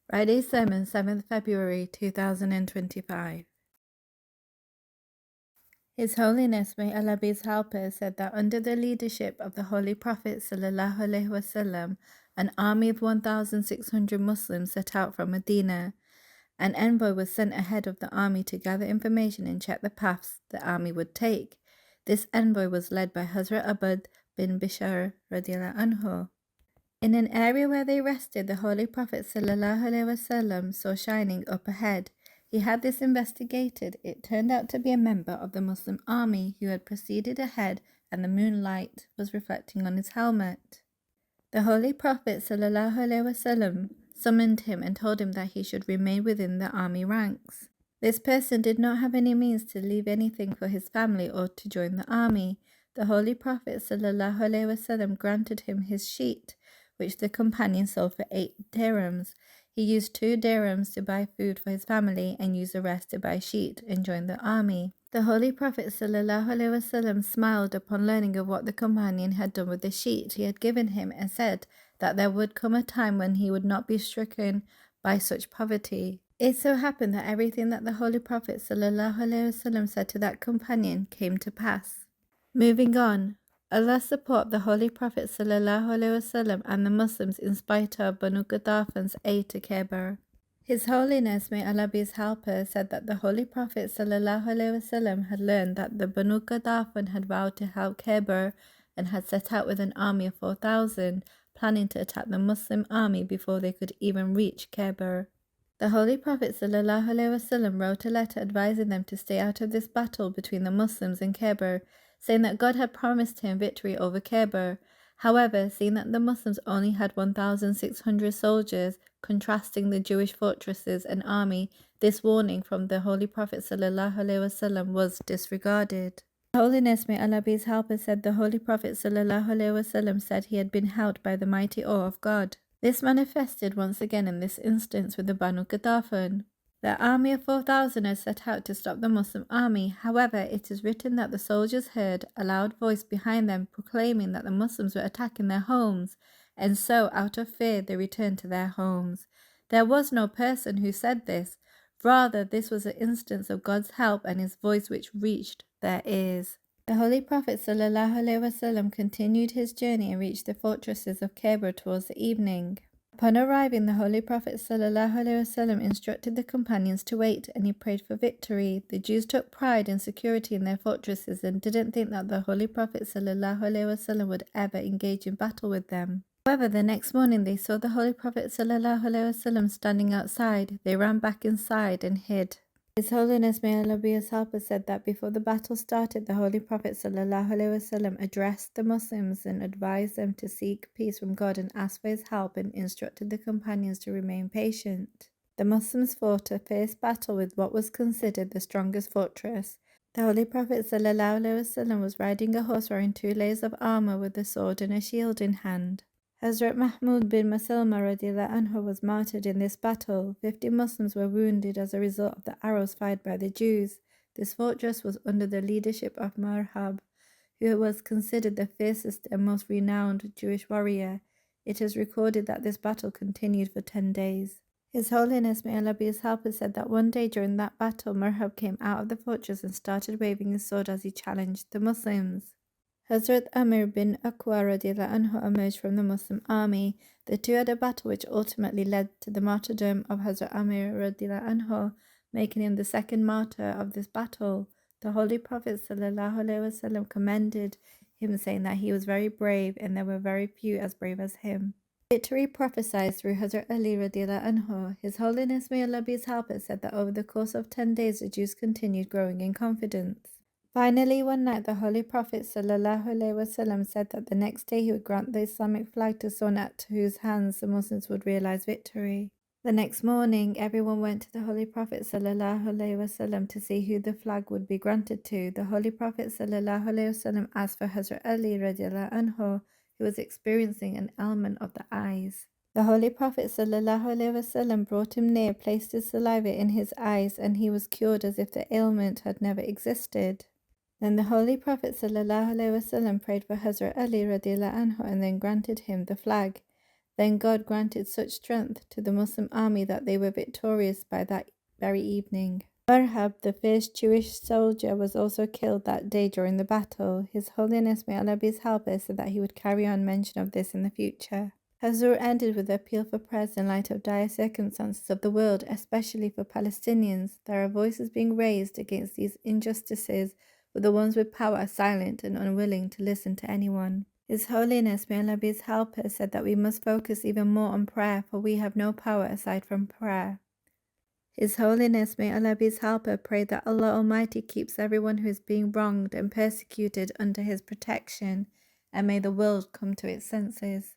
Friday Sermon, 7th February 2025. His Holiness, may Allah be his helper, said that under the leadership of the Holy Prophet ﷺ, an army of 1,600 Muslims set out from Medina. An envoy was sent ahead of the army to gather information and check the paths the army would take. This envoy was led by Hazrat Abd bin Bishar radiallahu anhu. In an area where they rested, the Holy Prophet ﷺ saw shining up ahead. He had this investigated. It turned out to be a member of the Muslim army who had proceeded ahead, and the moonlight was reflecting on his helmet. The Holy Prophet ﷺ summoned him and told him that he should remain within the army ranks. This person did not have any means to leave anything for his family or to join the army. The Holy Prophet ﷺ granted him his sheet, which the companion sold for 8 dirhams. He used 2 dirhams to buy food for his family and used the rest to buy sheet and join the army. The Holy Prophet ﷺ smiled upon learning of what the companion had done with the sheet he had given him and said that there would come a time when he would not be stricken by such poverty. It so happened that everything that the Holy Prophet ﷺ said to that companion came to pass. Moving on, Allah support the Holy Prophet ﷺ and the Muslims in spite of Banu Gaddafan's aid to Khaibar. His Holiness, may Allah be his helper, said that the Holy Prophet ﷺ had learned that the Banu Gaddafan had vowed to help Khaibar and had set out with an army of 4,000, planning to attack the Muslim army before they could even reach Khaibar. The Holy Prophet ﷺ wrote a letter advising them to stay out of this battle between the Muslims and Khaibar, saying that God had promised him victory over Khaibar. However, seeing that the Muslims only had 1,600 soldiers, contrasting the Jewish fortresses and army, this warning from the Holy Prophet ﷺ was disregarded. Holiness, may Allah be his helper, said the Holy Prophet ﷺ said he had been held by the mighty awe of God. This manifested once again in this instance with the Banu Gaddafan. The army of 4,000 had set out to stop the Muslim army. However, it is written that the soldiers heard a loud voice behind them proclaiming that the Muslims were attacking their homes, and so, out of fear, they returned to their homes. There was no person who said this. Rather, this was an instance of God's help and his voice which reached their ears. The Holy Prophet ﷺ continued his journey and reached the fortresses of Khaibar towards the evening. Upon arriving, the Holy Prophet ﷺ instructed the companions to wait, and he prayed for victory. The Jews took pride in security in their fortresses and didn't think that the Holy Prophet ﷺ would ever engage in battle with them. However, the next morning they saw the Holy Prophet ﷺ standing outside. They ran back inside and hid. His Holiness, may Allah be his helper, said that before the battle started, the Holy Prophet ﷺ addressed the Muslims and advised them to seek peace from God and ask for his help, and instructed the companions to remain patient. The Muslims fought a fierce battle with what was considered the strongest fortress. The Holy Prophet ﷺ was riding a horse wearing 2 layers of armor with a sword and a shield in hand. Hazrat Mahmud bin Maslama radiallahu anhu was martyred in this battle. 50 Muslims were wounded as a result of the arrows fired by the Jews. This fortress was under the leadership of Marhab, who was considered the fiercest and most renowned Jewish warrior. It is recorded that this battle continued for 10 days. His Holiness, may Allah be his helper, said that one day during that battle, Marhab came out of the fortress and started waving his sword as he challenged the Muslims. Hazrat Amir bin Aqwa radiallahu anhu emerged from the Muslim army. The two had a battle which ultimately led to the martyrdom of Hazrat Amir radiallahu anhu, making him the second martyr of this battle. The Holy Prophet ﷺ commended him, saying that he was very brave and there were very few as brave as him. Victory prophesied through Hazrat Ali radiallahu anhu. His Holiness, may Allah be his helper, said that over the course of 10 days the Jews continued growing in confidence. Finally, one night, the Holy Prophet ﷺ said that the next day he would grant the Islamic flag to someone at whose hands the Muslims would realize victory. The next morning, everyone went to the Holy Prophet ﷺ to see who the flag would be granted to. The Holy Prophet ﷺ asked for Hazrat Ali radiallahu anhu, who was experiencing an ailment of the eyes. The Holy Prophet ﷺ brought him near, placed his saliva in his eyes, and he was cured as if the ailment had never existed. Then the Holy Prophet ﷺ prayed for Hazrat Ali radiallahu anhu and then granted him the flag. Then God granted such strength to the Muslim army that they were victorious by that very evening. Barhab, the fierce Jewish soldier, was also killed that day during the battle. His Holiness, may Allah be his helper, said that he would carry on mention of this in the future. Hazur ended with an appeal for prayers in light of dire circumstances of the world, especially for Palestinians. There are voices being raised against these injustices, but the ones with power are silent and unwilling to listen to anyone. His Holiness, may Allah be his helper, said that we must focus even more on prayer, for we have no power aside from prayer. His Holiness, may Allah be his helper, prayed that Allah Almighty keeps everyone who is being wronged and persecuted under his protection, and may the world come to its senses.